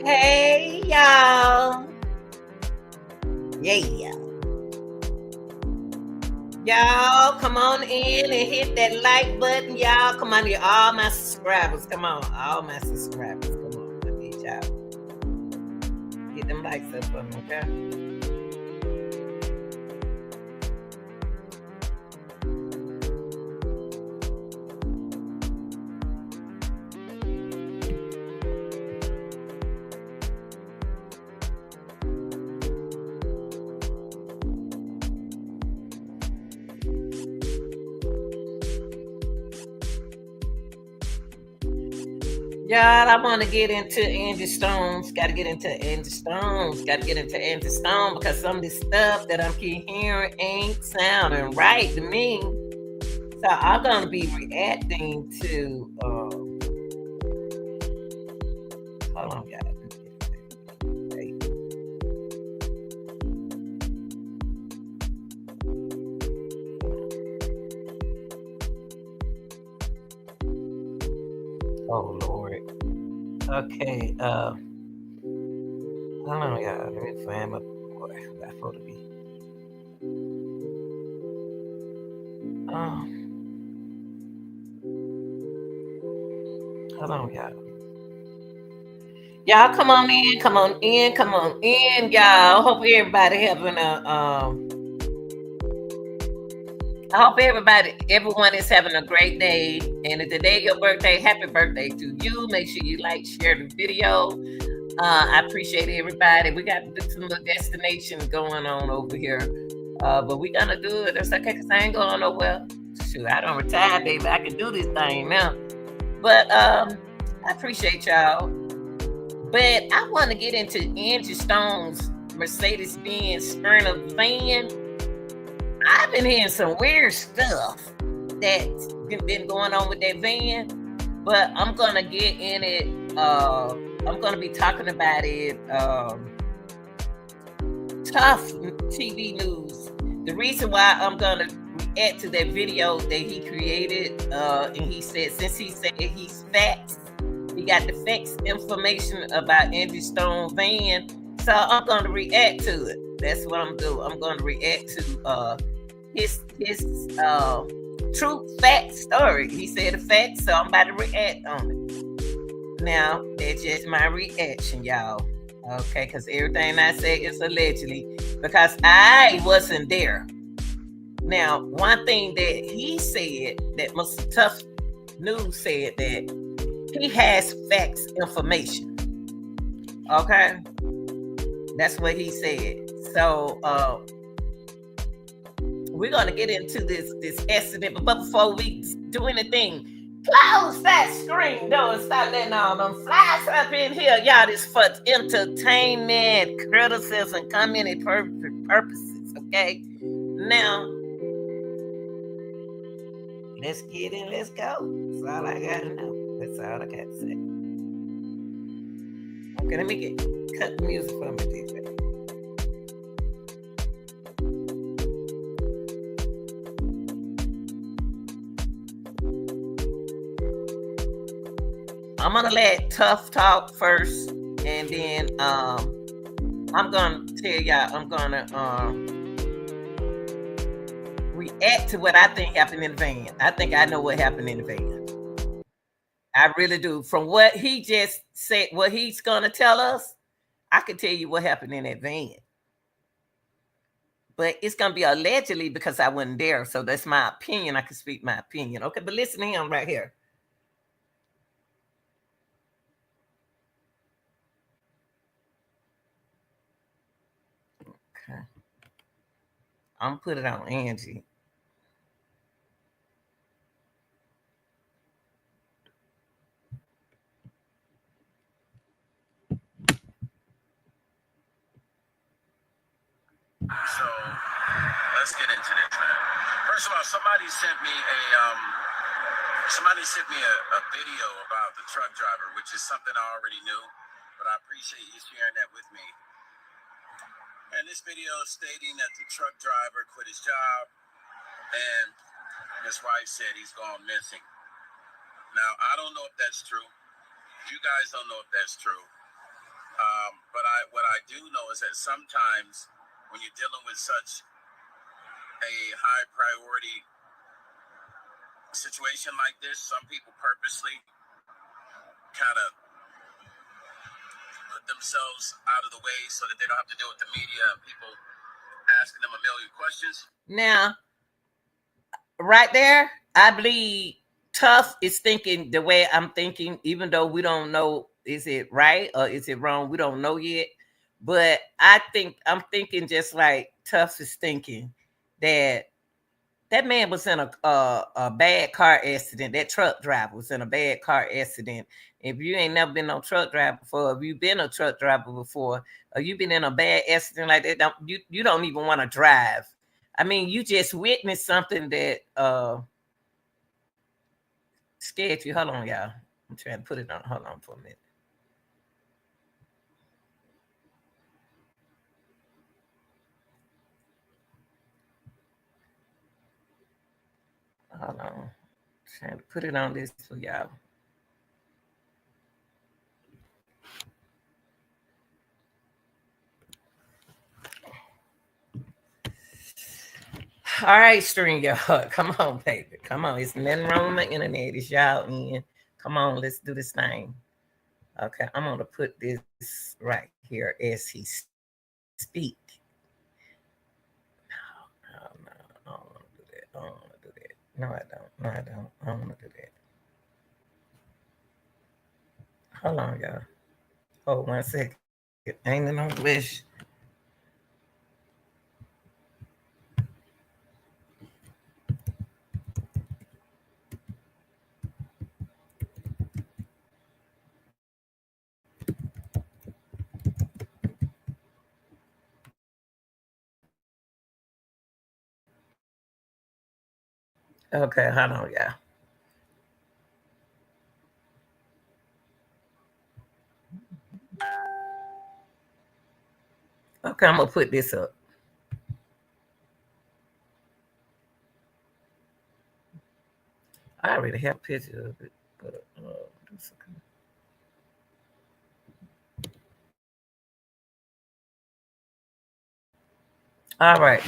Hey, y'all. Yeah. Y'all, come on in and hit that like button, y'all. Come on, all my subscribers. Come on, all my subscribers. Come on, I need y'all. Hit them likes up for me, okay? Y'all, I want to get into Angie Stone's. Got to get into Angie Stone's. Got to get into Angie Stone because some of this stuff that I'm keep hearing ain't sounding right to me. So I'm gonna be reacting to. Hold on, guys. Oh Lord. Okay. Hold on, y'all. Let me find my boy. That's supposed to be. Hold on, y'all. Y'all come on in, come on in, come on in, y'all. Hope everybody having a I hope everyone is having a great day. And if today your birthday, happy birthday to you. Make sure you like, share the video. I appreciate everybody. We got some little destinations going on over here. But we gonna do it. That's okay, because I ain't going nowhere. Shoot, I don't retire, baby. I can do this thing now. But I appreciate y'all. But I want to get into Angie Stone's Mercedes-Benz Sprinter van. I've been hearing some weird stuff that's been going on with that van, but I'm gonna get in it. I'm gonna be talking about it. Tough TV news. The reason why I'm gonna react to that video that he created, and he said since he said he's facts, he got the facts information about Angie Stone van, so I'm gonna react to it. That's what I'm doing. I'm gonna react to his true fact story. He said the facts, so I'm about to react on it. Now, that's just my reaction, y'all. Okay, because everything I say is allegedly, because I wasn't there. Now, one thing that he said, that Mr. Tough News said, that he has facts information. Okay, that's what he said. So, we're gonna get into this accident, but before we do anything, close that screen door and stop letting all them flies up in here. Y'all, this for entertainment, criticism, community purposes. Okay, now let's get in. Let's go. That's all I gotta know. That's all I got to say. Okay, let me cut the music for me, DJ. I'm gonna let Tough talk first, and then I'm gonna tell y'all. I'm gonna react to what I think happened in the van. I think I know what happened in the van. I really do. From what he just said, what he's gonna tell us, I can tell you what happened in that van. But it's gonna be allegedly because I wasn't there. So that's my opinion. I can speak my opinion. Okay, but listen to him right here. Okay. I'm gonna put it on Angie. So let's get into this, man. First of all, somebody sent me a video about the truck driver, which is something I already knew, but I appreciate you sharing that with me. And this video is stating that the truck driver quit his job and his wife said he's gone missing. Now, I don't know if that's true. You guys don't know if that's true. But what I do know is that sometimes when you're dealing with such a high priority situation like this, some people purposely kind of put themselves out of the way so that they don't have to deal with the media and people asking them a million questions. Now, right there, I believe Tough is thinking the way I'm thinking, even though we don't know is it right or is it wrong. We don't know yet. But I think I'm thinking just like Tough is thinking that that man was in a bad car accident. That truck driver was in a bad car accident. If you ain't never been on truck driver before, if you've been a truck driver before, or you've been in a bad accident like that, you don't even want to drive. I mean, you just witnessed something that scared you. Hold on, y'all. I'm trying to put it on. Hold on for a minute. Hold on. I'm trying to put it on this for y'all. All right, StreamYard. Come on, baby. Come on. It's nothing wrong with the internet. It's y'all in. Come on, let's do this thing. Okay, I'm gonna put this right here as he speak. No, no, I don't want to do that. I don't want to do that. No, I don't. No, I don't. I don't want to do that. Hold on, y'all. Hold 1 second. Ain't no wish. Okay, hold on, y'all. Okay, I'm gonna put this up. I already have a picture of it, but that's okay. All right.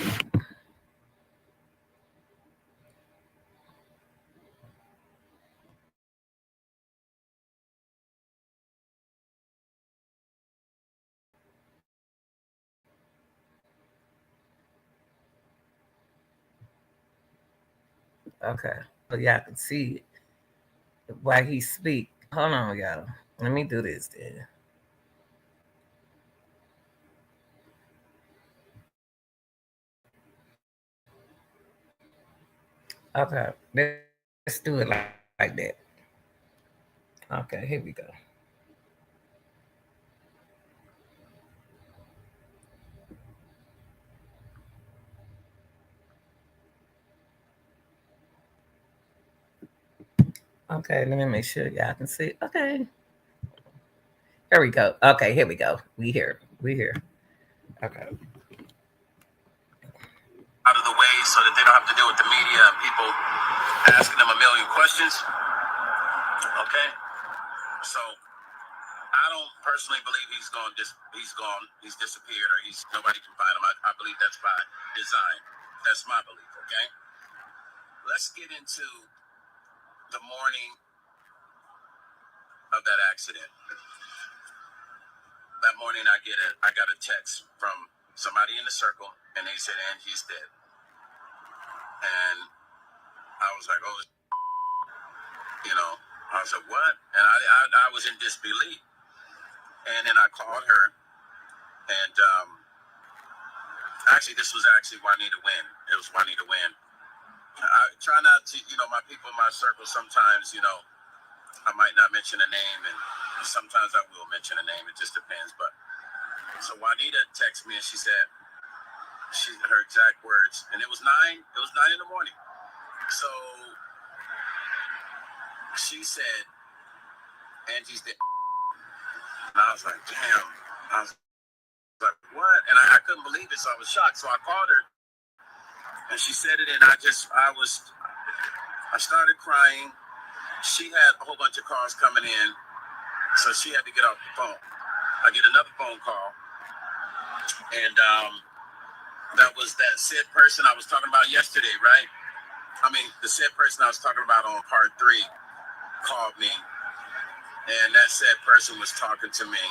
Okay. So y'all can see it while he speak. Hold on, y'all. Let me do this then. Okay. Let's do it like that. Okay, here we go. Okay, let me make sure y'all can see. Okay. Here we go. Okay, here we go. We here. We here. Okay. Out of the way so that they don't have to deal with the media and people asking them a million questions. Okay, so I don't personally believe he's gone. He's disappeared, or he's nobody can find him. I believe that's by design. That's my belief. Okay, let's get into the morning of that accident. That morning, I got a text from somebody in the circle, and they said Angie's dead, and I was like, oh, I was like, what? And I was in disbelief, and then I called her, and actually, this was actually Juanita Wynn. It was Juanita Wynn. I try not to, my people in my circle, sometimes, I might not mention a name, and sometimes I will mention a name. It just depends. But so Juanita texted me, and she said, her exact words, and it was 9 in the morning. So she said, Angie's dead. And I was like, damn. I was like, what? And I couldn't believe it, so I was shocked. So I called her, and she said it, and I started crying. She had a whole bunch of cars coming in, so she had to get off the phone. I get another phone call, and that was that said person I was talking about yesterday, right? I mean, the said person I was talking about on part 3 called me, and that said person was talking to me,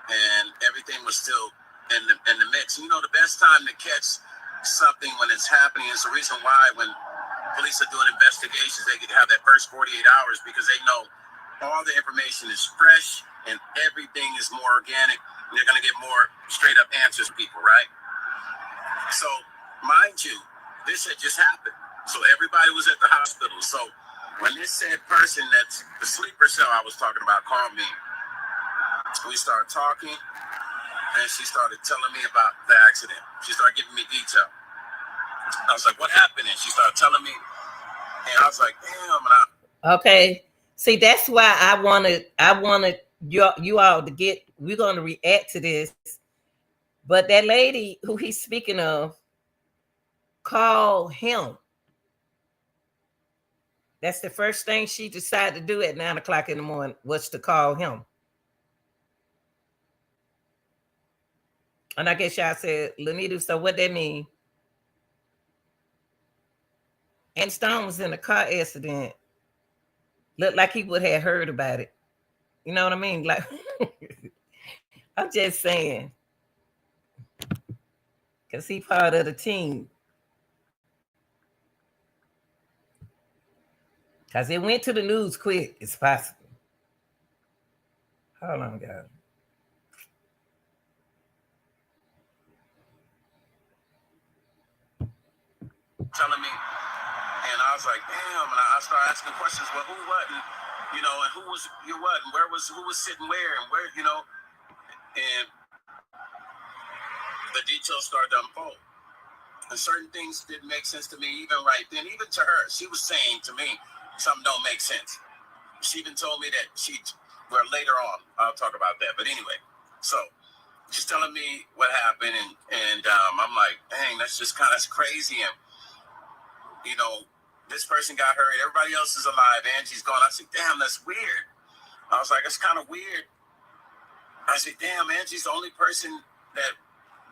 and everything was still in the mix. You know, the best time to catch something when it's happening is the reason why when police are doing investigations, they can have that first 48 hours because they know all the information is fresh and everything is more organic, and they're going to get more straight up answers from people, right? So, mind you, this had just happened. So everybody was at the hospital. So when this said person, that's the sleeper cell I was talking about, called me, we started talking, and she started telling me about the accident. She started giving me detail. I was like, what happened? And she started telling me, and I was like, damn. Okay. See, that's why I wanted you all to get, we're going to react to this. But that lady who he's speaking of, call him. That's the first thing she decided to do at 9 o'clock in the morning, was to call him. And I guess y'all said, Lanita, so what that mean? Angie Stone was in a car accident. Looked like he would have heard about it. You know what I mean? Like, I'm just saying. Because he part of the team. Because it went to the news quick as possible. Hold on, guys. Telling me, and I was like, damn, and I started asking questions. Well, who, what, and you know, and who was your what, and who was sitting where, and where, you know, and the details started to unfold. And certain things didn't make sense to me even right then, even to her. She was saying to me, something don't make sense. She even told me that well, later on, I'll talk about that. But anyway, so she's telling me what happened, and I'm like, dang, that's just kind of crazy. And you know, this person got hurt. Everybody else is alive. Angie's gone. I said, damn, that's weird. I was like, that's kind of weird. I said, damn, Angie's the only person that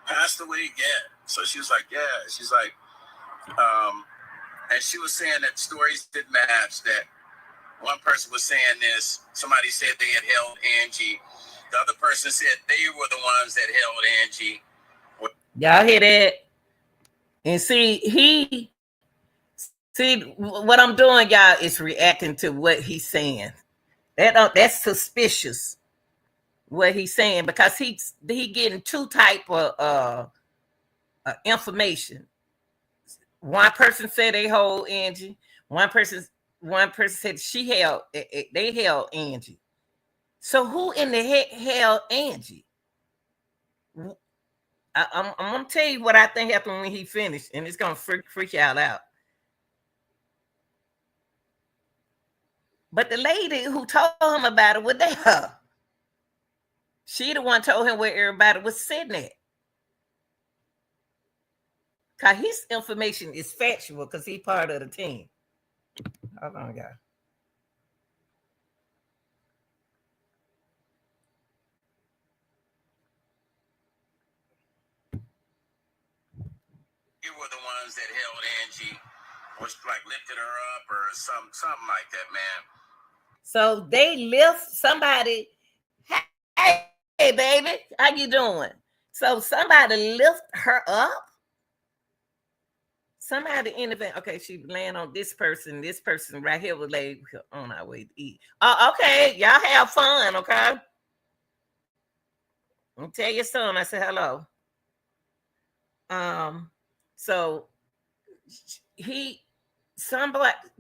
passed away. Yeah. So she was like, yeah. She's like, and she was saying that stories didn't match. That one person was saying this. Somebody said they had held Angie. The other person said they were the ones that held Angie. Y'all hear that? And see, what I'm doing, y'all, is reacting to what he's saying. That's suspicious, what he's saying, because he getting two type of information. One person said they hold Angie. One person said they held Angie. So who in the heck held Angie? I'm gonna tell you what I think happened when he finished, and it's gonna freak y'all out. But the lady who told him about it was there. She the one told him where everybody was sitting at. Cause his information is factual because he's part of the team. Hold on, guys. You were the ones that held Angie, was like lifted her up or something like that, man. So they lift somebody. Hey, baby, how you doing? So somebody lift her up. Somebody in the van. Okay, she land on this person. This person right here was laid on our way to eat. Oh, okay. Y'all have fun, okay? And tell your son I said hello. So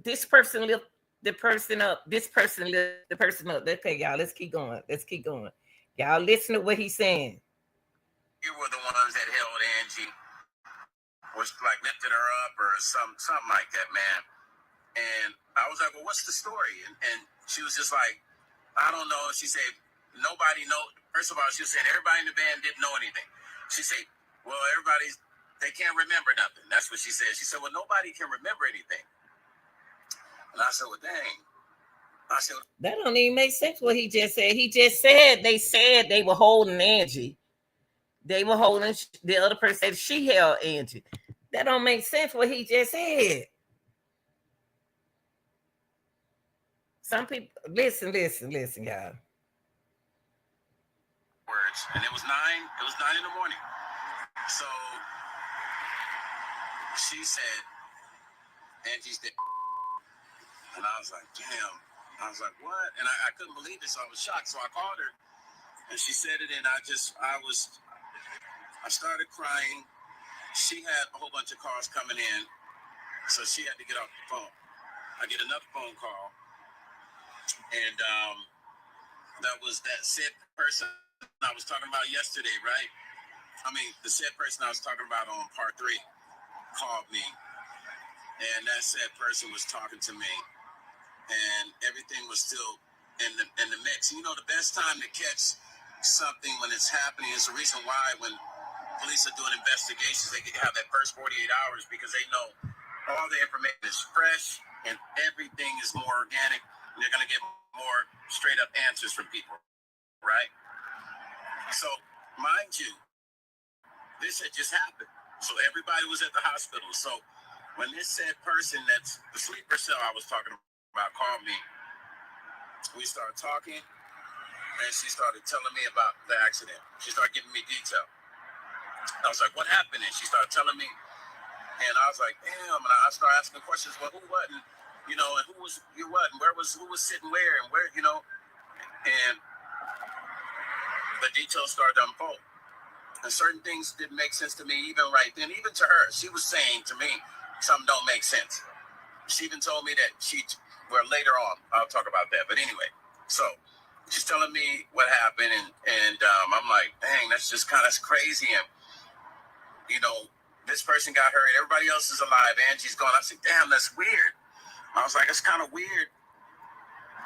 this person lift the person up. This person lift the person up. Okay, y'all, let's keep going. Y'all listen to what he's saying. You were the ones that held Angie, was like lifted her up or something like that, man. And I was like, well, what's the story? And she was just like, I don't know. She said, nobody knows. First of all, she was saying everybody in the band didn't know anything. She said, well, they can't remember nothing. That's what she said. She said, well, nobody can remember anything. And I said, well, dang. I said, that don't even make sense what he just said. He just said they were holding Angie. They were holding the other person said she held Angie. That don't make sense what he just said. Some people listen, y'all. words, and it was 9 in the morning. So she said, Angie's dead. And I was like, damn. I was like, what? And I couldn't believe it, so I was shocked. So I called her, and she said it, and I started crying. She had a whole bunch of calls coming in, so she had to get off the phone. I get another phone call, and that was that said person I was talking about yesterday, right? I mean, the said person I was talking about on part 3 called me, and that said person was talking to me, and everything was still in the mix. You know, the best time to catch something when it's happening is the reason why when police are doing investigations, they have that first 48 hours because they know all the information is fresh and everything is more organic, and they're going to get more straight up answers from people, right? So, mind you, this had just happened. So everybody was at the hospital. So when this said person that's the sleeper cell I was talking about called me, we started talking, and she started telling me about the accident. She started giving me detail. I was like, what happened? And she started telling me, and I was like, damn. And I started asking questions. Well, who wasn't? You know, and who was you what? And who was sitting where and where? You know, and the details started to unfold. And certain things didn't make sense to me even right then, even to her. She was saying to me, something don't make sense. She even told me that later on, I'll talk about that. But anyway, so she's telling me what happened, and I'm like, dang, that's just kind of crazy. And, you know, this person got hurt. Everybody else is alive. Angie's gone. I said, damn, that's weird. I was like, it's kind of weird.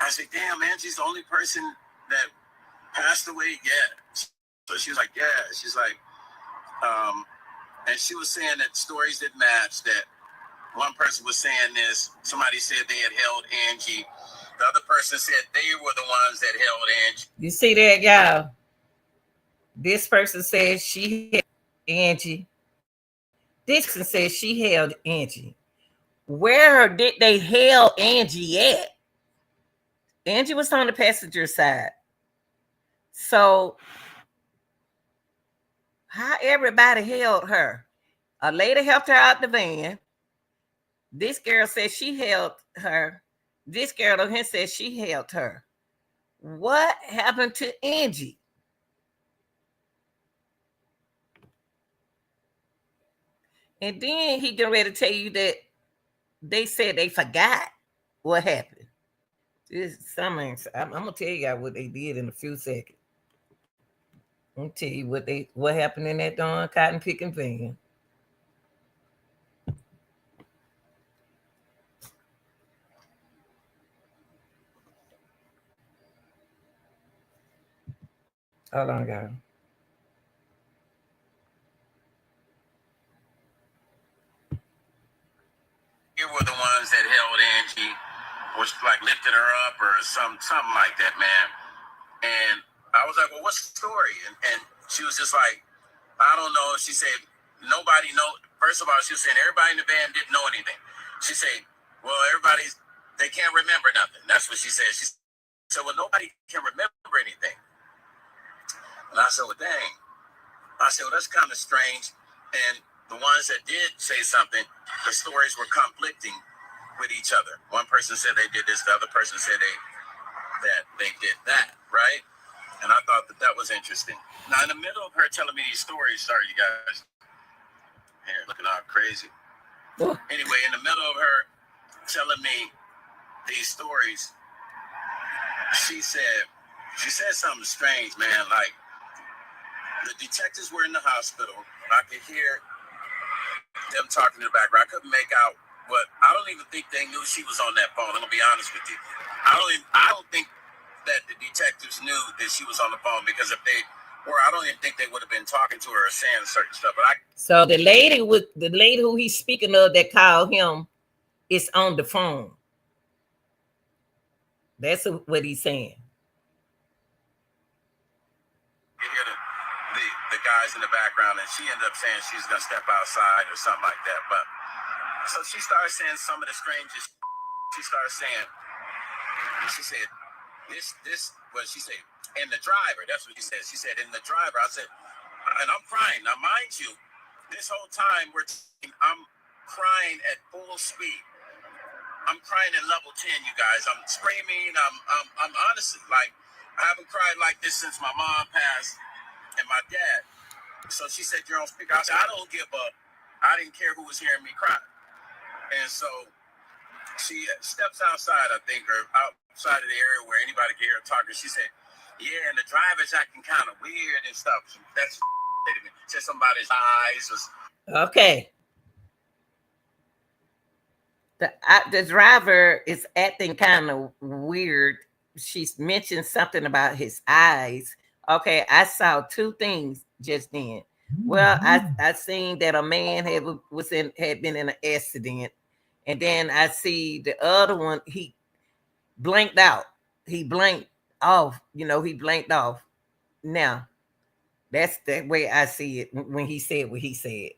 I said, damn, Angie's the only person that passed away yet. So she was like, yeah. She's like, and she was saying that stories didn't match, that one person was saying this, somebody said they had held Angie. The other person said they were the ones that held Angie. You see that, y'all? This person says she held Angie. This person says she held Angie. Where did they held Angie at? Angie was on the passenger side. So how everybody held her? A lady helped her out the van. This girl said she held her. This girl on here said she held her. What happened to Angie? And then he getting ready to tell you that they said they forgot what happened. I'm gonna tell you what they did in a few seconds. I'm gonna tell you what happened in that darn cotton picking van. Hold on, guys. They were the ones that held Angie, was like lifted her up or something like that, man. And I was like, well, what's the story? And she was just like, I don't know. She said, nobody know. First of all, she was saying everybody in the van didn't know anything. She said, well, they can't remember nothing. That's what she said. She said, well, nobody can remember anything. And I said, well, dang. I said, well, that's kind of strange. And the ones that did say something, the stories were conflicting with each other. One person said they did this, the other person said they did that, right? And I thought that was interesting. Now, in the middle of her telling me these stories, sorry, you guys, hair looking all crazy. Anyway, in the middle of her telling me these stories, she said something strange, man. Like, the detectives were in the hospital. I could hear them talking in the background. I couldn't make out what. I don't even think they knew she was on that phone. I'm gonna be honest with you. I don't think that the detectives knew that she was on the phone, because if they were, I don't even think they would have been talking to her or saying certain stuff. But so the lady who he's speaking of that called him is on the phone. That's what he's saying. You hear the guys in the background, and she ended up saying she's gonna step outside or something like that. But so she started saying some of the strangest. She started saying, she said, this what she said, and the driver. That's what she said. She said, in the driver. I said, and I'm crying. Now, mind you, this whole time I'm crying at full speed. I'm crying at level 10, you guys. I'm screaming. I'm honestly like, I haven't cried like this since my mom passed and my dad. So she said, you're on speaker. I said, I don't give up. I didn't care who was hearing me cry. And so she steps outside, I think, or outside of the area where anybody can hear her talking. She said, yeah, and the driver's acting kind of weird and stuff. That's said somebody's eyes was. Okay. The driver is acting kind of weird. She's mentioned something about his eyes. Okay, I saw two things just then. Well, I seen that a man had been in an accident, and then I see the other one. He blanked out. He blanked off. He blanked off. Now, that's the way I see it when he said what he said.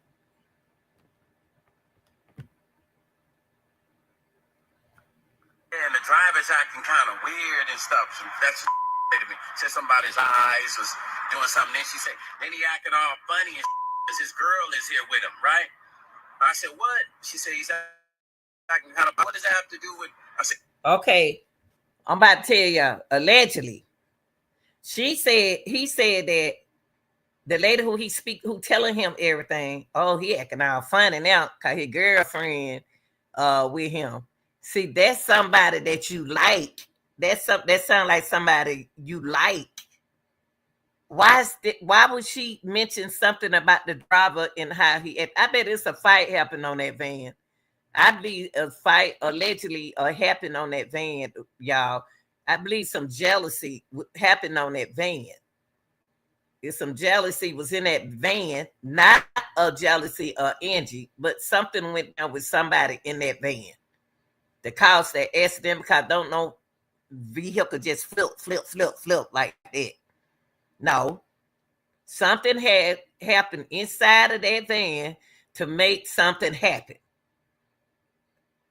And the driver's acting kind of weird and stuff. That's said somebody's eyes was doing something. Then he acting all funny and because his girl is here with him, right? I said, what? She said he's acting kind of. What does that have to do with? I said, okay, I'm about to tell you. Allegedly, he said that the lady who telling him everything. Oh, he acting all funny now because his girlfriend with him. See, that's somebody that you like. That sounds like somebody you like. Why would she mention something about the driver and how I bet it's a fight happened on that van. I believe a fight allegedly happened on that van, y'all. I believe some jealousy happened on that van. If some jealousy was in that van, not a jealousy of Angie, but something went down with somebody in that van that caused that accident because don't know vehicle just flip like that. No, something had happened inside of that van to make something happen.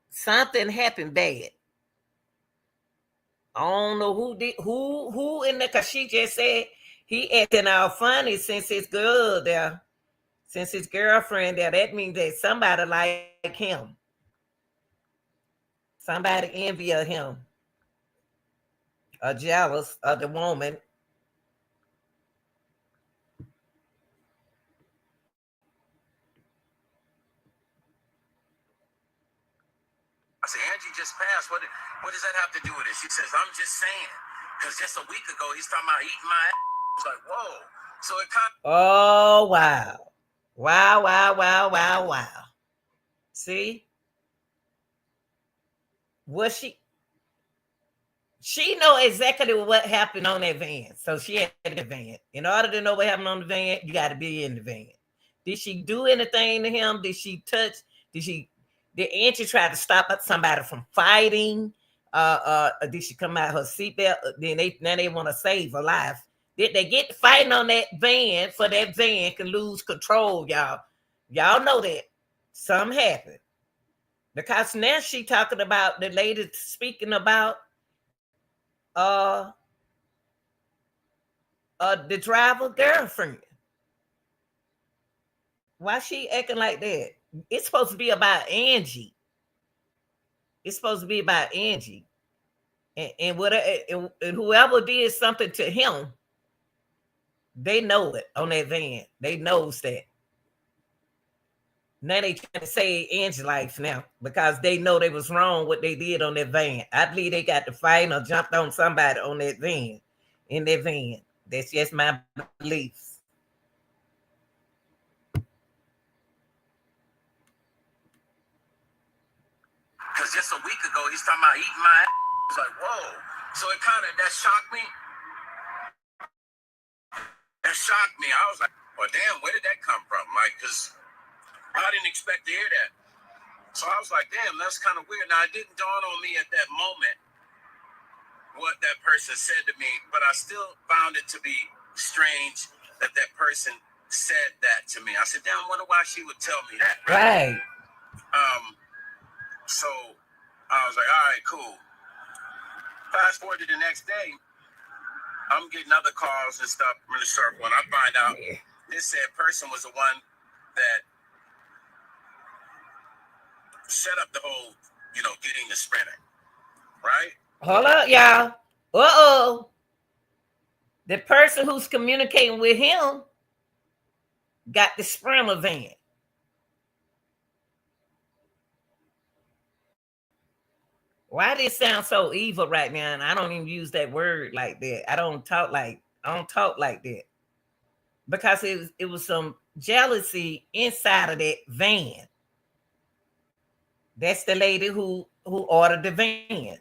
Something happened bad. I don't know who in there, because she just said he acting all funny since his girlfriend there. That means that somebody like him. Somebody envy of him. Or jealous of the woman. I said, Angie just passed. What does that have to do with it? She says, I'm just saying. Because just a week ago, he's talking about eating my ass. I was like, whoa. So it kind of. Oh, wow. Wow. See? Was she know exactly what happened on that van. So she had the van. In order to know what happened on the van, you got to be in the van. Did she do anything to him? Did she touch? Did Angie try to stop somebody from fighting? Did she come out her seatbelt? Then they want to save her life. Did they get fighting on that van for that van can lose control, y'all? Y'all know that. Something happened. Because now she talking about the lady speaking about the driver girlfriend. Why she acting like that? It's supposed to be about Angie. It's supposed to be about Angie. And whatever, and whoever did something to him, they know it on that van. They knows that. Now they trying to save Angie's life now because they know they was wrong what they did on that van. I believe they got to fight or jumped on somebody on that van, in that van. That's just my beliefs. Because just a week ago, he's talking about eating my ass. I was like, whoa. So it kind of, that shocked me. That shocked me. I was like, well, damn, where did that come from? Like, because I didn't expect to hear that. So I was like, damn, that's kind of weird. Now, it didn't dawn on me at that moment person said to me, but I still found it to be strange that that person said that to me. I said, damn, I wonder why she would tell me that. Right. So I was like, all right, cool. Fast forward to the next day, I'm getting other calls and stuff from the circle, and I find out this said person was the one that set up the whole, getting the Sprinter, right? Hold up, y'all. Uh-oh. The person who's communicating with him got the Sprinter van. Why this sound so evil right now? And I don't even use that word like that. I don't talk like that. Because it was some jealousy inside of that van. That's the lady who ordered the van.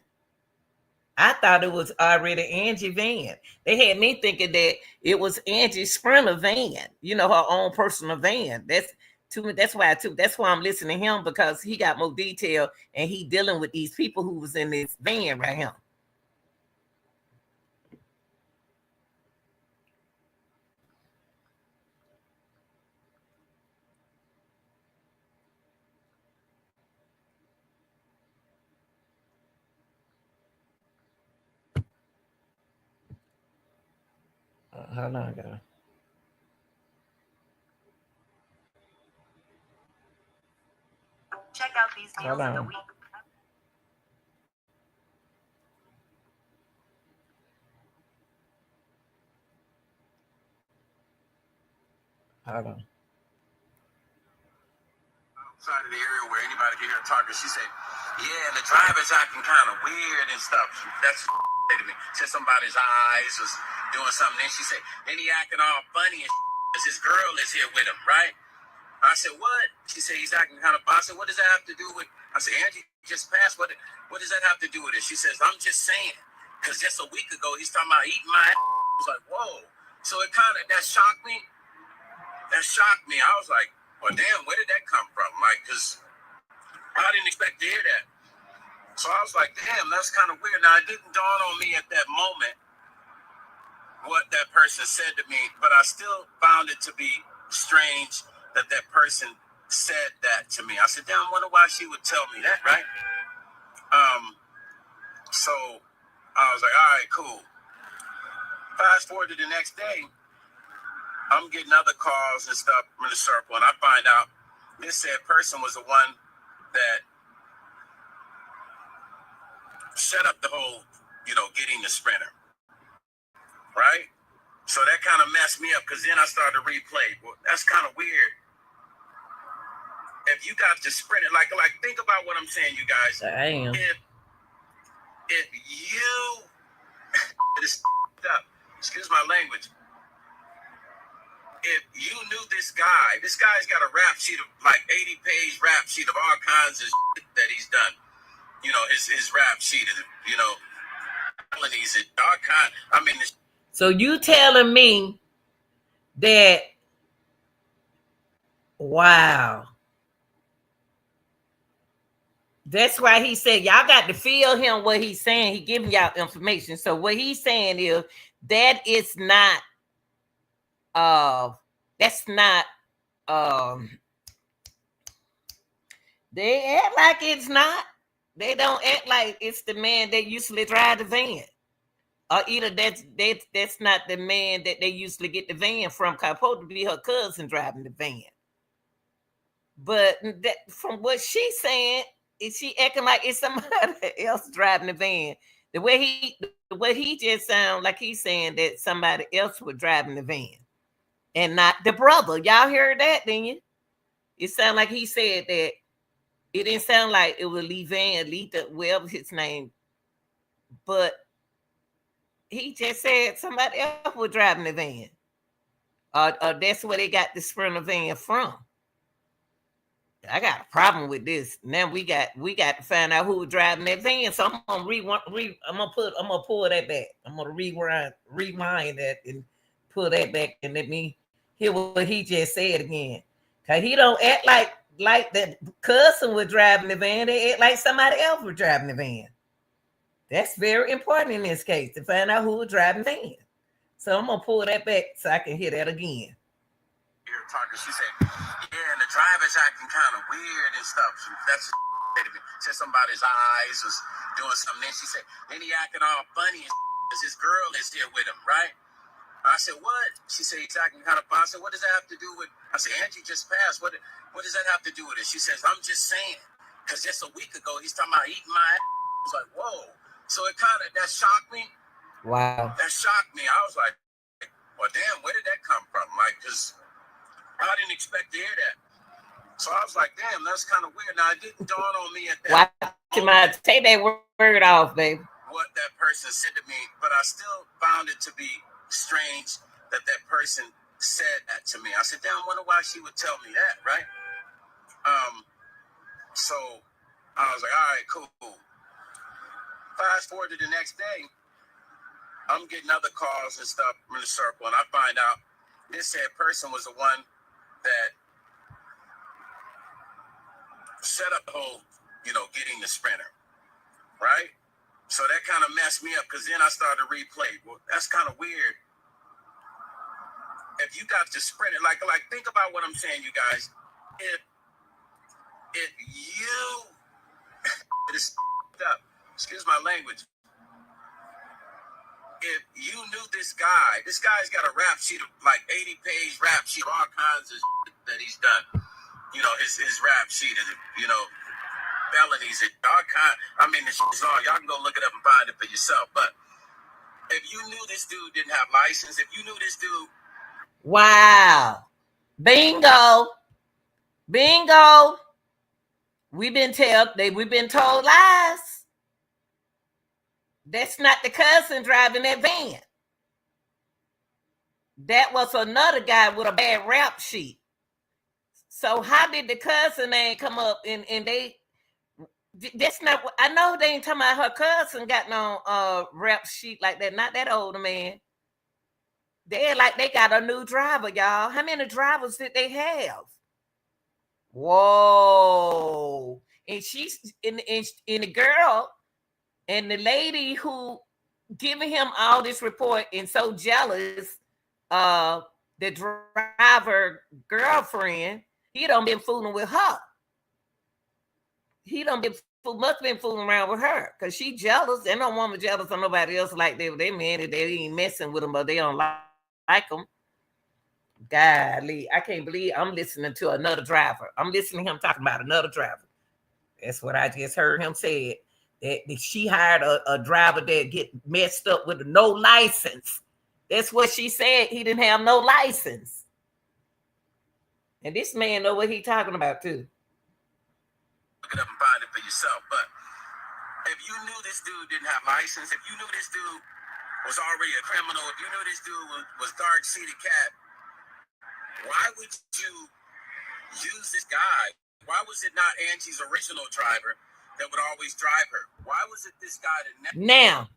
I thought it was already Angie van. They had me thinking that it was Angie's Sprinter van, her own personal van. That's why I'm listening to him, because he got more detail and he dealing with these people who was in this van right here. Hold on, girl. Check out these deals of the week. Hold on. Outside of the area where anybody can hear her talking, she said, yeah, the driver's acting kind of weird and stuff. That's what to me. Said somebody's eyes was doing something. Then she said, then he acting all funny and because his girl is here with him, right? I said, what? She said, he's acting kind of I said, what does that have to do with? I said, Angie just passed. What does that have to do with it? She says, I'm just saying. Because just a week ago, he's talking about eating my I was like, whoa. So that shocked me. That shocked me. I was like, well, damn, where did that come from? Like, because I didn't expect to hear that. So I was like, damn, that's kind of weird. Now, it didn't dawn on me at that moment what that person said to me, but I still found it to be strange that that person said that to me. I said, damn, I wonder why she would tell me that, right? So I was like, all right, cool. Fast forward to the next day, I'm getting other calls and stuff from the circle, and I find out this said person was the one that set up the whole, getting the Sprinter, right? So that kind of messed me up, because then I started to replay. Well, that's kind of weird. If you got the Sprinter, like think about what I'm saying, you guys. I am. If you, excuse my language. If you knew this guy's got a rap sheet of like 80-page rap sheet of all kinds of shit that he's done. His rap sheet is, felonies and all kinds. I mean, so you telling me that, wow. That's why he said y'all got to feel him what he's saying. He giving y'all information. So what he's saying is that it's not that's not they act like it's not. They don't act like it's the man that usually drive the van. Or either that's not the man that they usually get the van from, because it's supposed to be her cousin driving the van. But that, from what she's saying, is she acting like it's somebody else driving the van? The way he just sound like he's saying that somebody else was driving the van and not the brother. Y'all heard that, didn't you? It sounded like he said that. It didn't sound like it was Lee Van, whatever his name, but he just said somebody else was driving the van. That's where they got the Sprinter van from. I got a problem with this. Now we got to find out who was driving that van. So I'm gonna I'm gonna pull that back. I'm gonna rewind that and pull that back and let me hear what he just said again. Cause he don't act like that cousin was driving the van. They act like somebody else was driving the van. That's very important in this case to find out who was driving the van. So I'm gonna pull that back so I can hear that again. Here talking, she said, "Yeah, and the driver's acting kind of weird and stuff." That's said somebody's eyes was doing something. Then she said, "Then he acting all funny because his girl is here with him, right?" I said, "What?" She said, "He's acting kind of funny." I said, "What does that have to do with?" I said, "Angie just passed. What does that have to do with it?" She says, "I'm just saying, because just a week ago he's talking about eating my ass." I was like, "Whoa!" So it kind of that shocked me. Wow. That shocked me. I was like, "Well, damn, where did that come from?" Like, because I didn't expect to hear that. So I was like, "Damn, that's kind of weird." Now it didn't dawn on me at that. Take that word off, baby. What that person said to me, but I still found it to be strange that that person said that to me. I said, "Damn, I wonder why she would tell me that, right?" So I was like, "All right, cool." Fast forward to the next day, I'm getting other calls and stuff in the circle, and I find out this said person was the one that set up the whole, getting the Sprinter, right? So that kind of messed me up because then I started to replay. Well, that's kind of weird. If you got the Sprinter, like think about what I'm saying, you guys. If you it is up, excuse my language. If you knew this guy's got a rap sheet of like 80-page rap sheet, all kinds of that he's done. His rap sheet is, felonies and all kind. I mean, this is all. Y'all can go look it up and find it for yourself. But if you knew this dude didn't have license, if you knew this dude, wow, bingo. We've been told lies. That's not the cousin driving that van. That was another guy with a bad rap sheet. So how did the cousin name come up and they? That's not. I know they ain't talking about her cousin got no rap sheet like that. Not that older man. They got a new driver, y'all. How many drivers did they have? Whoa! And she's in the girl and the lady who giving him all this report and so jealous of the driver girlfriend. He done been fooling with her. He done must been fooling around with her because she jealous. They don't want to jealous of nobody else like they man. They ain't messing with them, but they don't like them. Golly, I can't believe I'm listening to another driver. I'm listening to him talking about another driver. That's what I just heard him say. That she hired a driver that get messed up with no license. That's what she said. He didn't have no license. And this man know what he talking about too. Look it up and find it for yourself. But if you knew this dude didn't have license, if you knew this dude was already a criminal, if you knew this dude was dark-seated cat, why would you use this guy? Why was it not Angie's original driver that would always drive her? Why was it this guy that now?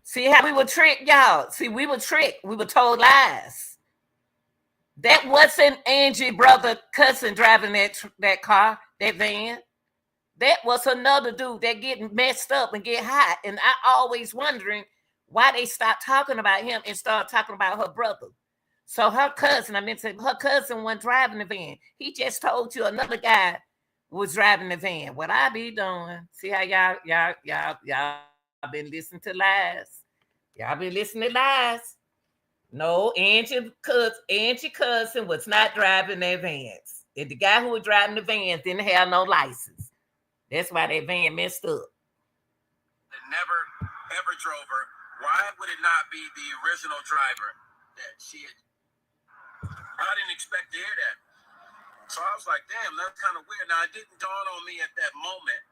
See how we were tricked, y'all. See, we were tricked. We were told lies. That wasn't Angie brother cousin driving that car, that van. That was another dude that get messed up and get hot. And I always wondering why they stopped talking about him and start talking about her brother. So her cousin, her cousin wasn't driving the van. He just told you another guy was driving the van. What I be doing? See how y'all been listening to lies. Y'all been listening to lies. No, Angie cousin was not driving their vans. And the guy who was driving the vans didn't have no license. That's why that van messed up. That never ever drove her. Why would it not be the original driver that she had? I didn't expect to hear that. So I was like, damn, that's kind of weird. Now, it didn't dawn on me at that moment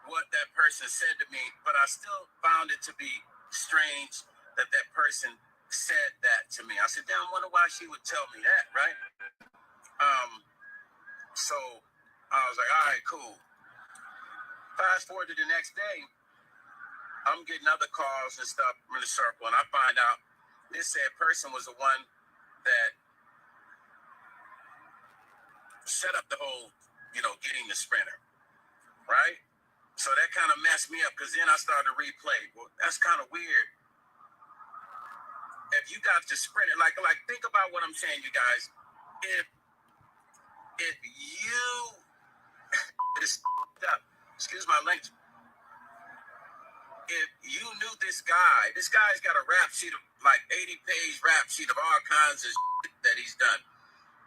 what that person said to me, but I still found it to be strange that that person said that to me. I said, damn, I wonder why she would tell me that, right? So I was like, all right, cool. Fast forward to the next day, I'm getting other calls and stuff in the circle, and I find out this said person was the one that set up the whole, getting the Sprinter, right? So that kind of messed me up because then I started to replay. Well, that's kind of weird. If you got the Sprinter, like think about what I'm saying, you guys. If you excuse my language. If you knew this guy's got a rap sheet of like 80-page rap sheet of all kinds of shit that he's done.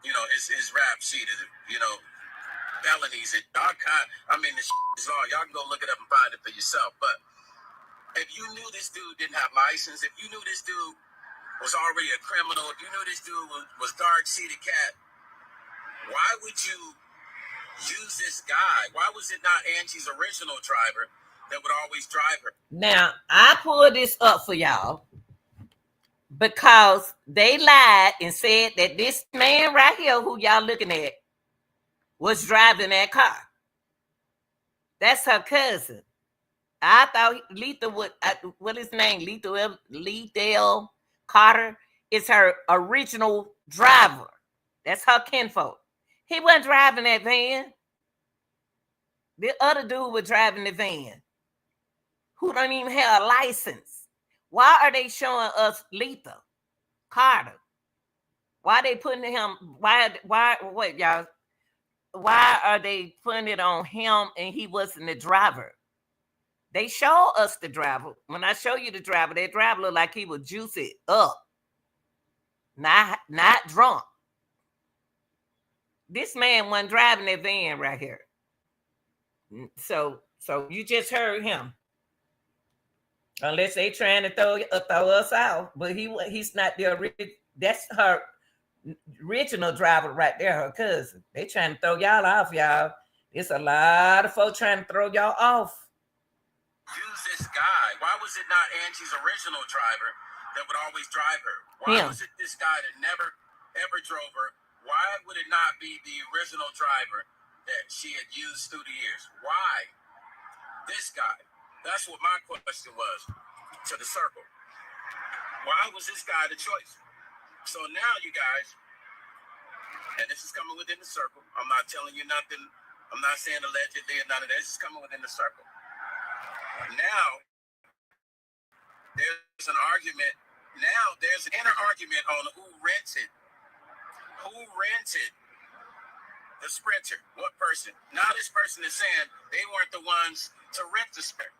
You know, his rap sheet is, you know, felonies and all kind. I mean, the shit is long. Y'all can go look it up and find it for yourself. But if you knew this dude didn't have license, if you knew this dude was already a criminal, if you knew this dude was dark-seated cat, why would you use this guy? Why was it not Angie's original driver that would always drive her? Now, I pulled this up for y'all because they lied and said that this man right here, who y'all looking at, was driving that car. That's her cousin. I thought Lethal would, what is his name? Lethal Carter is her original driver. That's her kinfolk. He wasn't driving that van. The other dude was driving the van, who don't even have a license. Why are they showing us Lethal Carter? Why are they putting him? Wait, y'all? Why are they putting it on him and he wasn't the driver? They show us the driver. When I show you the driver, that driver looked like he was juiced up, not drunk. This man wasn't driving that van right here. So you just heard him. Unless they trying to throw us out, but he's not the original. That's her original driver right there, her cousin. They trying to throw y'all off, y'all. It's a lot of folks trying to throw y'all off. Use this guy. Why was it not Angie's original driver that would always drive her? Why was it this guy that never ever drove her? Why would it not be the original driver that she had used through the years? Why this guy? That's what my question was to the circle. Why was this guy the choice? So now, you guys, and this is coming within the circle. I'm not telling you nothing. I'm not saying allegedly or none of this. This is coming within the circle. Now, there's an argument. Now, there's an inner argument on who rented the Sprinter. What person? Now this person is saying they weren't the ones to rent the Sprinter.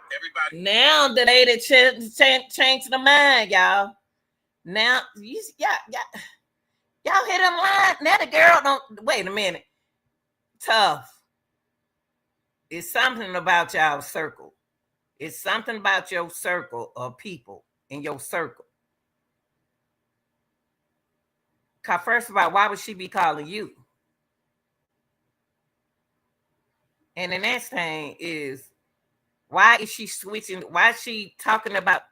Everybody. Now the lady changed the mind, y'all. Now, y'all hit them line. Now the girl don't. Wait a minute. Tough. It's something about y'all circle. It's something about your circle of people in your circle. Cause first of all, why would she be calling you? And the next thing is, why is she switching? Why is she talking about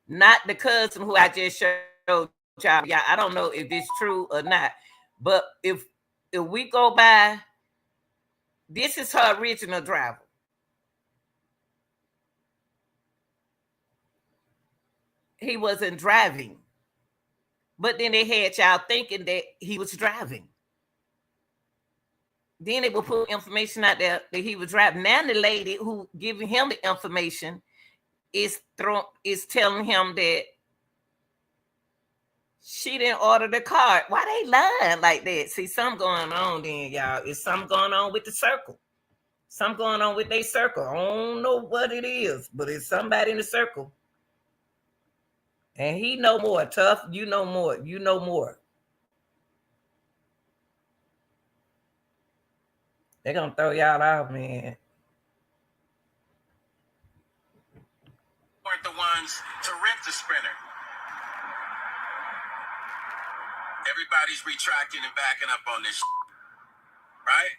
not the cousin who I just showed y'all? Yeah, I don't know if it's true or not. But if we go by, this is her original driver. He wasn't driving. But then they had y'all thinking that he was driving. Then they will put information out there that he was driving. Now the lady who giving him the information is telling him that she didn't order the car. Why they lying like that? See, something going on then, y'all. It's something going on with the circle. Something going on with their circle. I don't know what it is, but it's somebody in the circle. And he know more. Tough, you know more. You know more. They're going to throw y'all out, man. Weren't the ones to rent the Sprinter. Everybody's retracting and backing up on this, right?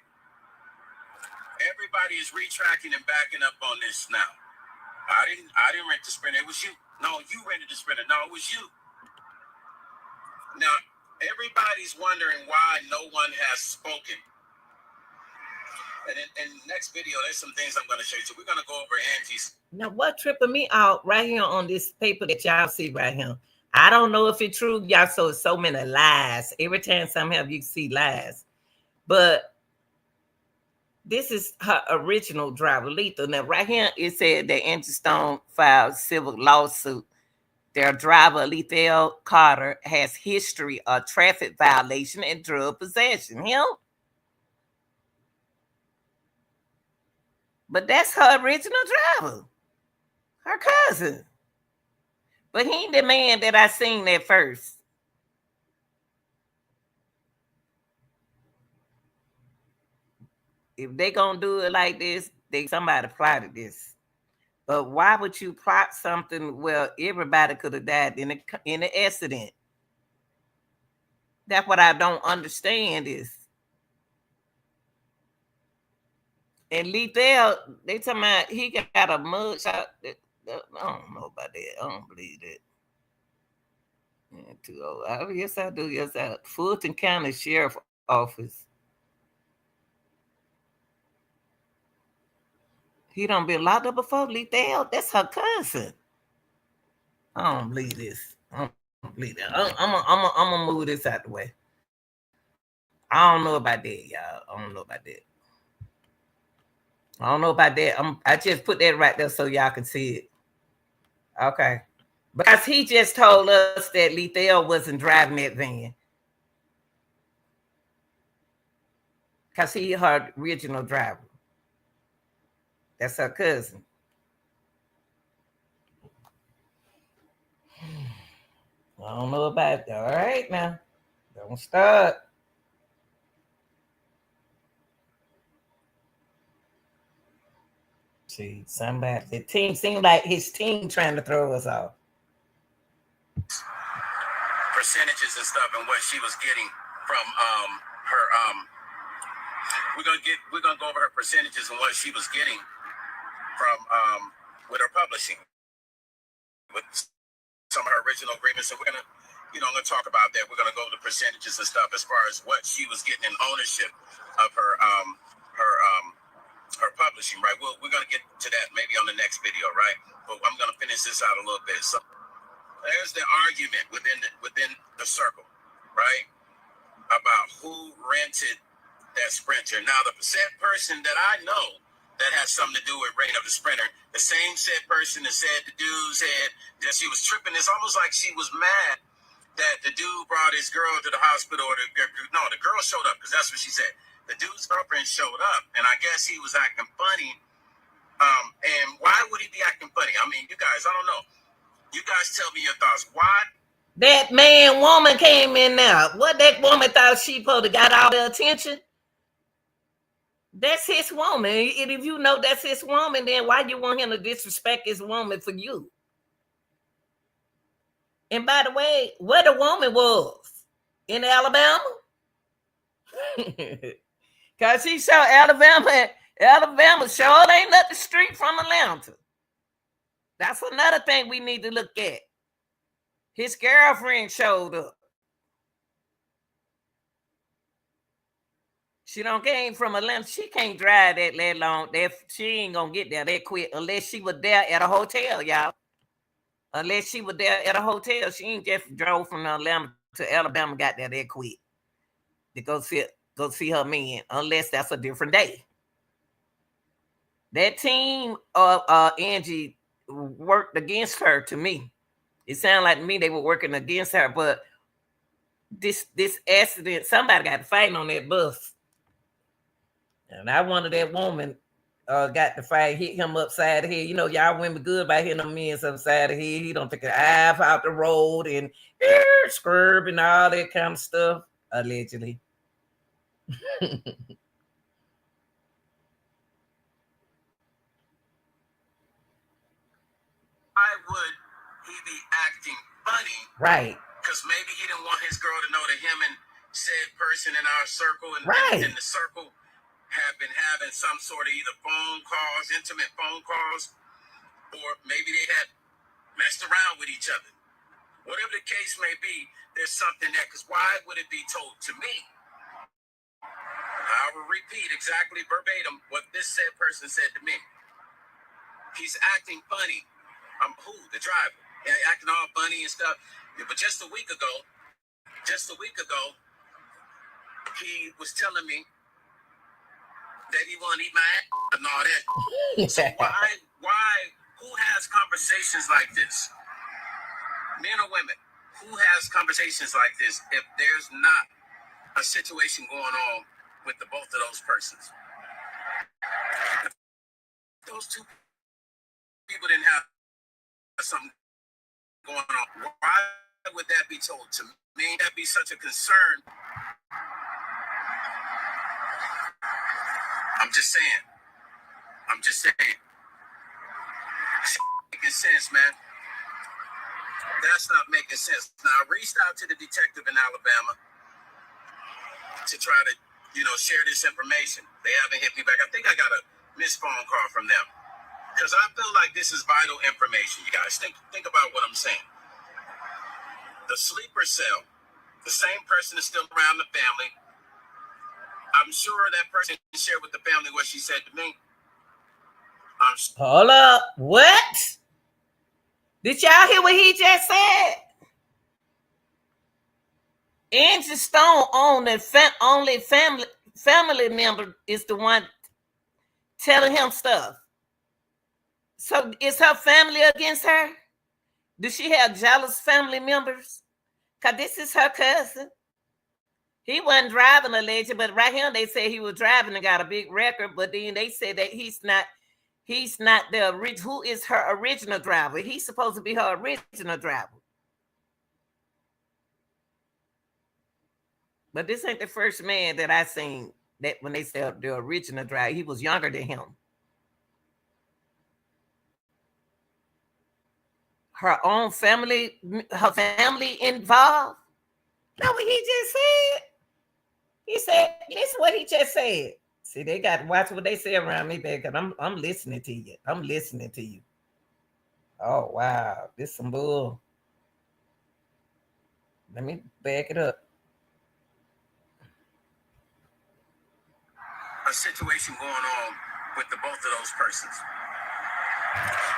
Everybody is retracting and backing up on this now. I didn't rent the Sprinter. It was you. No, you rented the Sprinter. No, it was you. Now, everybody's wondering why no one has spoken. And in the next video, there's some things I'm going to show you. So we're going to go over Angie's. Now, what tripping me out right here on this paper that y'all see right here? I don't know if it's true. Y'all so many lies. Every time something happens, you see lies. But This is her original driver, Lethal. Now, right here, it said that Angie Stone filed civil lawsuit. Their driver, Lethal Carter, has history of traffic violation and drug possession. Him? But that's her original driver, her cousin. But he ain't the man that I seen at first. If they gonna do it like this, they somebody plotted this. But why would you plot something where everybody could have died in an accident? That's what I don't understand is. And Lethal, they talking about he got a mug shot. I don't know about that. I don't believe that. Yeah, too old. Yes, I do. Yes, I. Fulton County Sheriff Office. He done been locked up before. Lethal, that's her cousin. I don't believe this. I don't believe that. I'm gonna move this out the way. I don't know about that, y'all. I don't know about that. I don't know about that. I just put that right there so y'all can see it. Okay. Because he just told us that Lethal wasn't driving that van. Because he her original driver. That's her cousin. I don't know about that. All right now. Don't start. See, somebody, the team seemed like his team trying to throw us off. Percentages and stuff and what she was getting from her we're gonna go over her percentages and what she was getting from with her publishing with some of her original agreements. And we're gonna talk about that. We're gonna go over the percentages and stuff as far as what she was getting in ownership of her publishing, right? We're gonna get to that maybe on the next video, right? But I'm gonna finish this out a little bit. So there's the argument within the circle, right? About who rented that Sprinter. Now, the said person that I know that has something to do with renting of the Sprinter, the same said person that said the dude said that she was tripping. It's almost like she was mad that the dude brought his girl to the hospital. The girl showed up because that's what she said. The dude's girlfriend showed up, and I guess he was acting funny. And why would he be acting funny? I mean, you guys, I don't know. You guys tell me your thoughts. Why? That man woman came in now. What that woman thought she supposed to got all the attention? That's his woman. And if you know that's his woman, then why you want him to disrespect his woman for you? And by the way, where the woman was? In Alabama? Because she saw Alabama sure ain't up the street from Atlanta. That's another thing we need to look at. His girlfriend showed up. She don't came from Atlanta. She can't drive that long. She ain't gonna get there that quick unless she was there at a hotel, y'all. Unless she was there at a hotel. She ain't just drove from Atlanta to Alabama, got there that quick to go see her man, unless that's a different day. That team of Angie worked against her to me. It sounded like to me they were working against her, but this accident, somebody got to fight on that bus. And I wanted that woman got to fight, hit him upside the head. You know, y'all women good about hitting them men upside the head. He don't take an eye out the road and scrub and all that kind of stuff, allegedly. Why would he be acting funny? Right. Because maybe he didn't want his girl to know that him and said person in our circle and in the circle have been having some sort of either phone calls, intimate phone calls, or maybe they had messed around with each other. Whatever the case may be, there's something there. Because why would it be told to me? I will repeat exactly verbatim what this said person said to me. He's acting funny. Who? The driver. Yeah, acting all funny and stuff. Yeah, but just a week ago, he was telling me Baby want to eat my ass and all that. So why, who has conversations like this? Men or women? Who has conversations like this if there's not a situation going on with the both of those persons? Those two people didn't have something going on. Why would that be told to me? That be such a concern. I'm just saying. Making sense, man. That's not making sense. Now, I reached out to the detective in Alabama to try to, share this information. They haven't hit me back. I think I got a missed phone call from them because I feel like this is vital information. You guys think about what I'm saying. The sleeper cell, the same person is still around the family. I'm sure that person shared with the family what she said to me. Hold up. What? Did y'all hear what he just said? Angie Stone only family member is the one telling him stuff. So is her family against her? Does she have jealous family members? Because this is her cousin. He wasn't driving allegedly, but right here they say he was driving and got a big record. But then they said that he's not the original. Who is her original driver? He's supposed to be her original driver. But this ain't the first man that I seen that when they said the original driver, he was younger than him. Her family involved. Know what he just said? He said, this is what he just said. See, they got to watch what they say around me, baby, because I'm listening to you. I'm listening to you. Oh, wow. This some bull. Let me back it up. A situation going on with the both of those persons.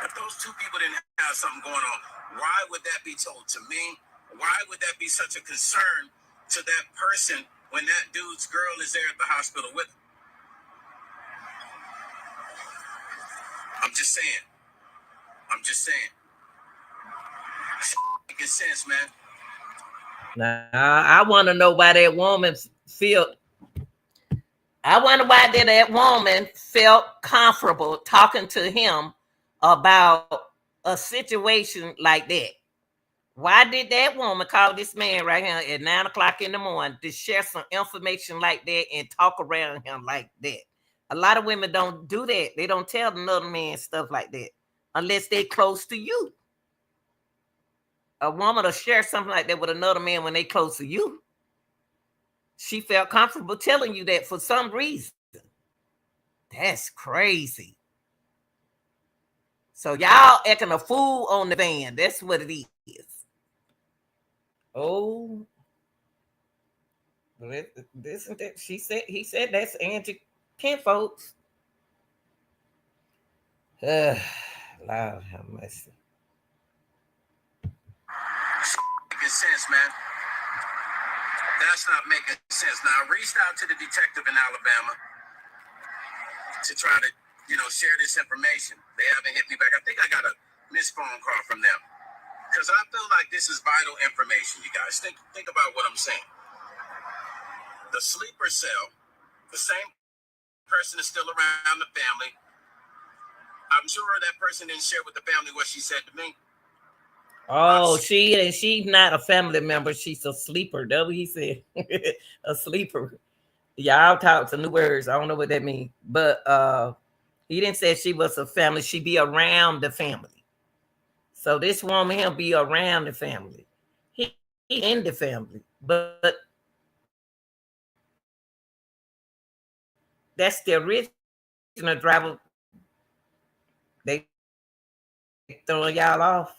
If those two people didn't have something going on, why would that be told to me? Why would that be such a concern to that person when that dude's girl is there at the hospital with him? I'm just saying. Making sense, man. Now, I want to know why that woman felt. I wonder why that woman felt comfortable talking to him about a situation like that. Why did that woman call this man right here at 9 o'clock in the morning to share some information like that and talk around him like that? A lot of women don't do that. They don't tell another man stuff like that unless they're close to you. A woman will share something like that with another man when they close to you. She felt comfortable telling you that for some reason. That's crazy. So y'all acting a fool on the van. That's what it is. Oh, isn't that he said that's Angie Kent, folks. Lord have mercy. Making sense, man. That's not making sense. Now, I reached out to the detective in Alabama to try to, share this information. They haven't hit me back. I think I got a missed phone call from them because I feel like this is vital information. You guys think about what I'm saying. The sleeper cell, the same person is still around the family. I'm sure that person didn't share with the family what she said to me. Oh, she's not a family member. She's a sleeper. That's what he said. A sleeper. Y'all talk some new words. I don't know what that means. But he didn't say she was a family. She be around the family. So this woman, he'll be around the family. He in the family. But that's the original driver. They throwing y'all off.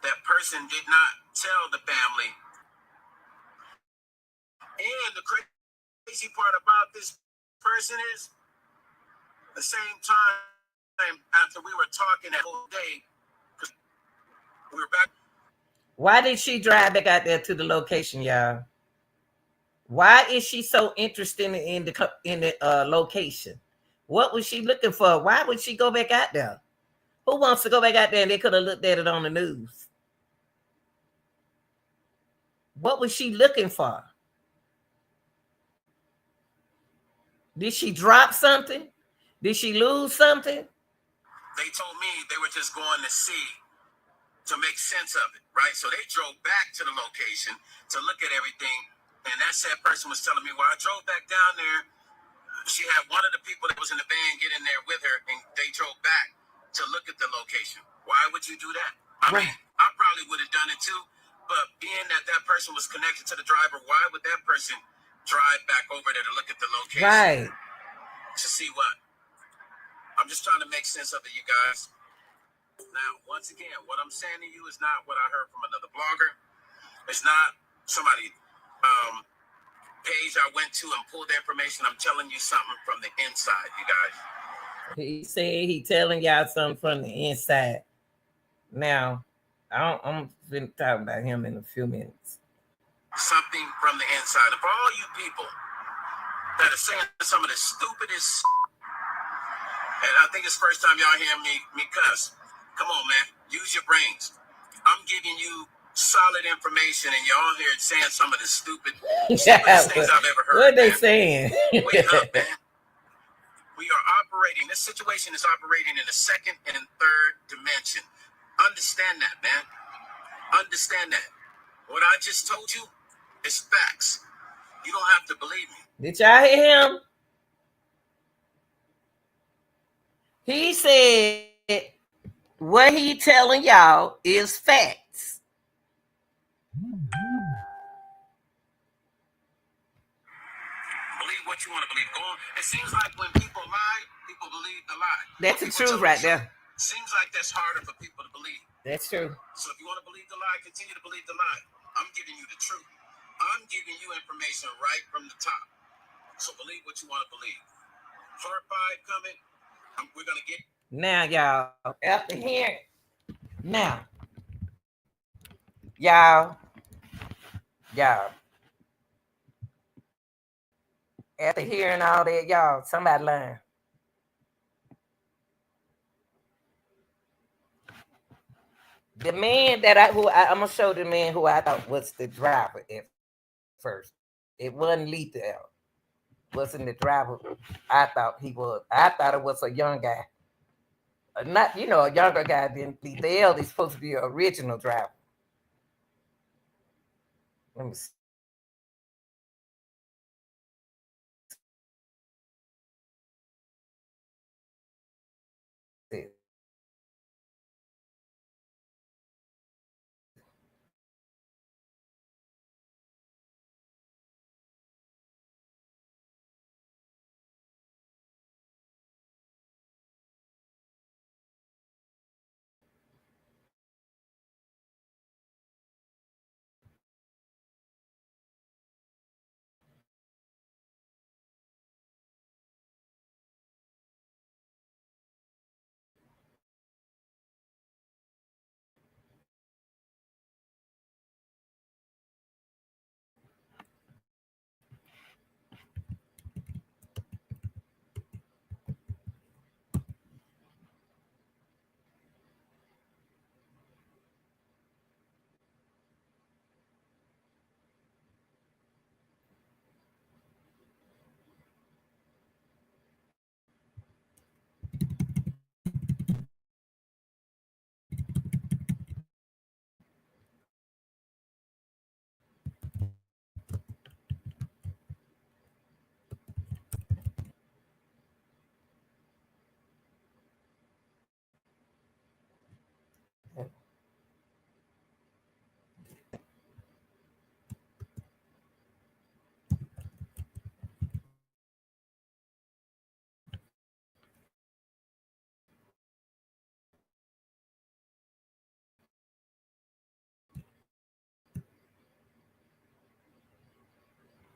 That person did not tell the family. And the crazy part about this person is the same time after we were talking that whole day, we were back. Why did she drive back out there to the location, y'all? Why is she so interested in the location? What was she looking for? Why would she go back out there? Who wants to go back out there and they could have looked at it on the news? What was she looking for? Did she drop something? Did she lose something? They told me they were just going to see, to make sense of it, right? So they drove back to the location to look at everything. And that said person was telling me, well, I drove back down there. She had one of the people that was in the van get in there with her, and they drove back to look at the location. Why would you do that? I mean, I probably would have done it too, but being that that person was connected to the driver, why would that person drive back over there to look at the location? Right. To see what? I'm just trying to make sense of it, you guys. Now, once again, what I'm saying to you is not what I heard from another blogger. It's not somebody page I went to and pulled the information. I'm telling you something from the inside, you guys. He said he telling y'all something from the inside. Now, I'm going to talk about him in a few minutes. Something from the inside. And for all you people that are saying some of the stupidest, and I think it's first time y'all hear me cuss. Come on, man. Use your brains. I'm giving you solid information, and y'all here saying some of the stupidest things I've ever heard. What are they saying? Wake up, man. We are operating. This situation is operating in a second and third dimension. Understand that, man. Understand that. What I just told you is facts. You don't have to believe me. Did y'all hear him? He said what he telling y'all is facts. Believe what you want to believe. Go on. It seems like when people lie, people believe the lie. That's the truth right there. Seems like that's harder for people to believe. That's true. So if you want to believe the lie, continue to believe the lie. I'm giving you the truth. I'm giving you information right from the top. So believe what you want to believe. Part 5 coming. We're going to get... Now, y'all, after hearing... Now, y'all, after hearing all that, y'all, somebody lying. The man that I'm gonna show the man who I thought was the driver at first. It wasn't lethal. Wasn't the driver? I thought he was. I thought it was a young guy. Not, a younger guy than lethal. He's supposed to be an original driver. Let me see.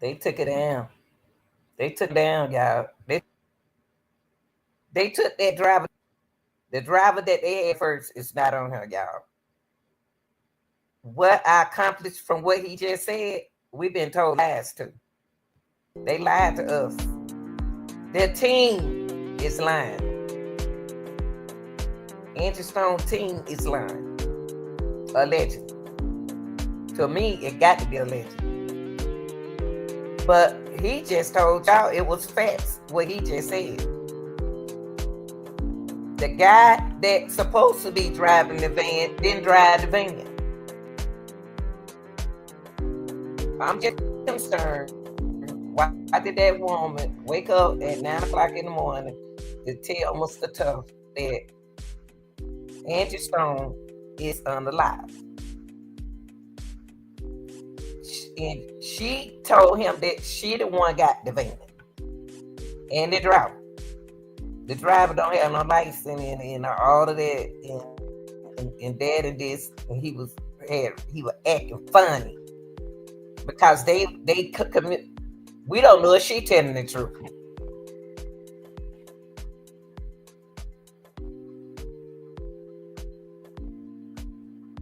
They took it down. They took it down, y'all. They took that driver. The driver that they had first is not on here, y'all. What I accomplished from what he just said, we've been told lies to. They lied to us. Their team is lying. Angie Stone team is lying. Allegedly. To me, it got to be alleged. But he just told y'all it was facts, what he just said. The guy that's supposed to be driving the van didn't drive the van. I'm just concerned. Why did that woman wake up at 9 o'clock in the morning to tell Mr. Tough that Angie Stone is unalive? And she told him that she the one got the van and the driver. The driver don't have no license and all of that and that and this, and he was acting funny because they could commit. We don't know if she telling the truth.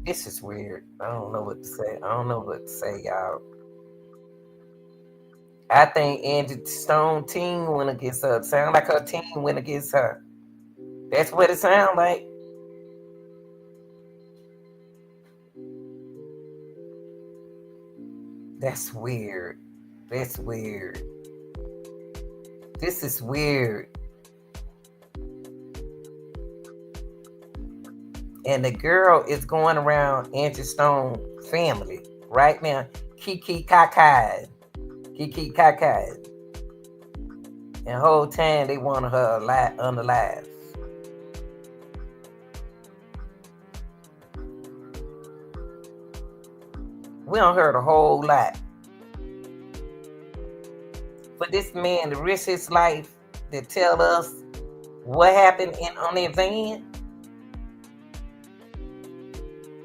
This is weird. I don't know what to say, y'all. I think Angie Stone team went against her. Sound like her team went against her. That's what it sounds like. That's weird. This is weird. And the girl is going around Angie Stone family right now. Kiki Kakai. And the whole time they wanted her unalive. We don't heard a whole lot. For this man to risk his life to tell us what happened on their van.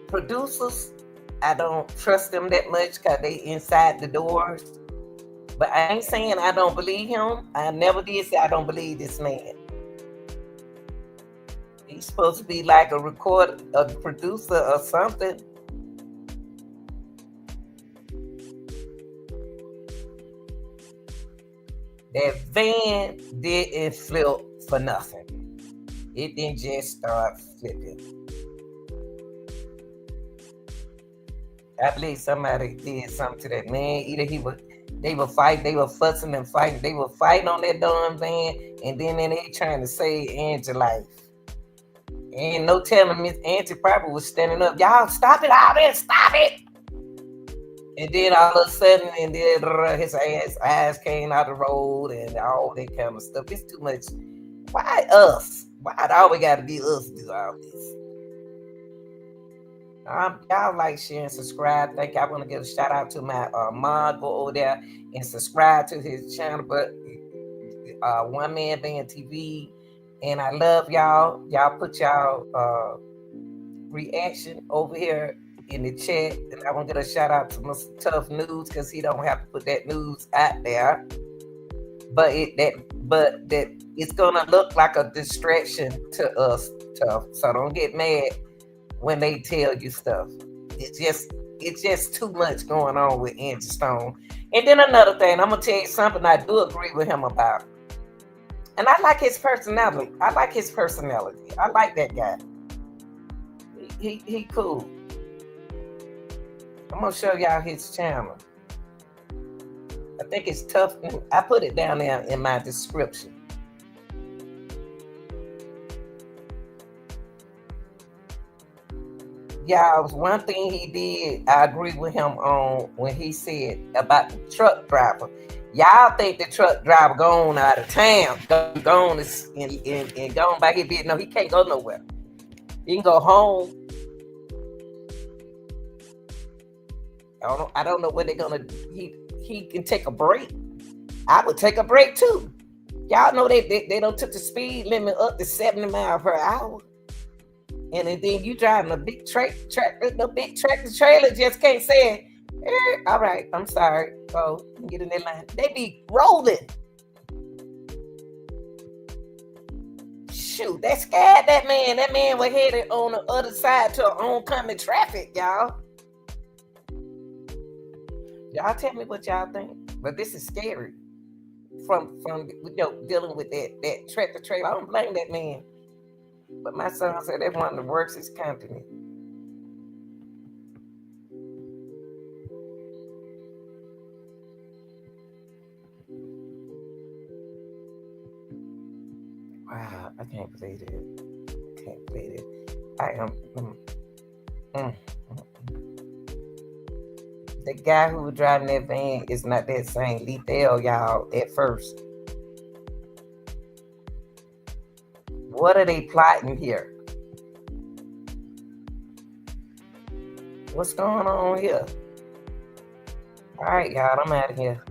Producers, I don't trust them that much because they inside the doors. But I ain't saying I don't believe him. I never did say I don't believe this man. He's supposed to be like a producer or something. That van didn't flip for nothing. It didn't just start flipping. I believe somebody did something to that man. Either they were fighting, they were fussing and fighting. They were fighting on that darn van, and then they trying to save Angie's life. And no telling Miss Angie probably was standing up. Y'all stop it all there, stop it. And then all of a sudden, and then his eyes came out the road and all that kind of stuff. It's too much. Why us? Why all we got to be us do all this? Y'all like, share, and subscribe. Thank you. I want to give a shout out to my mod. Go over there and subscribe to his channel, but One Man Band TV. And I love y'all. Y'all put y'all reaction over here in the chat. And I want to give a shout out to Mr. Tough News because he don't have to put that news out there. But it's gonna look like a distraction to us, Tough. So don't get mad when they tell you stuff. It's just too much going on with Angie Stone. And then another thing, I'm gonna tell you something I do agree with him about. And I like his personality. I like that guy. He cool. I'm gonna show y'all his channel. I think it's Tough. I put it down there in my description. Y'all, one thing he did, I agree with him on when he said about the truck driver. Y'all think the truck driver gone out of town, gone and gone by his business. No, he can't go nowhere. He can go home. I don't know what they're gonna do. He can take a break. I would take a break too. Y'all know they don't took the speed limit up to 70 miles per hour. And then you driving a big the big tractor trailer just can't say, all right, I'm sorry. Go get in that line. They be rolling. Shoot, that scared that man. That man was headed on the other side to oncoming traffic, y'all. Y'all tell me what y'all think. But this is scary. from dealing with that tractor trailer. I don't blame that man. But my son said that's one of the worst is company. Wow, I can't believe it. Can't believe it. I am. Mm. The guy who was driving that van is not that same lethal, y'all, at first. What are they plotting here? What's going on here? All right, y'all, I'm out of here.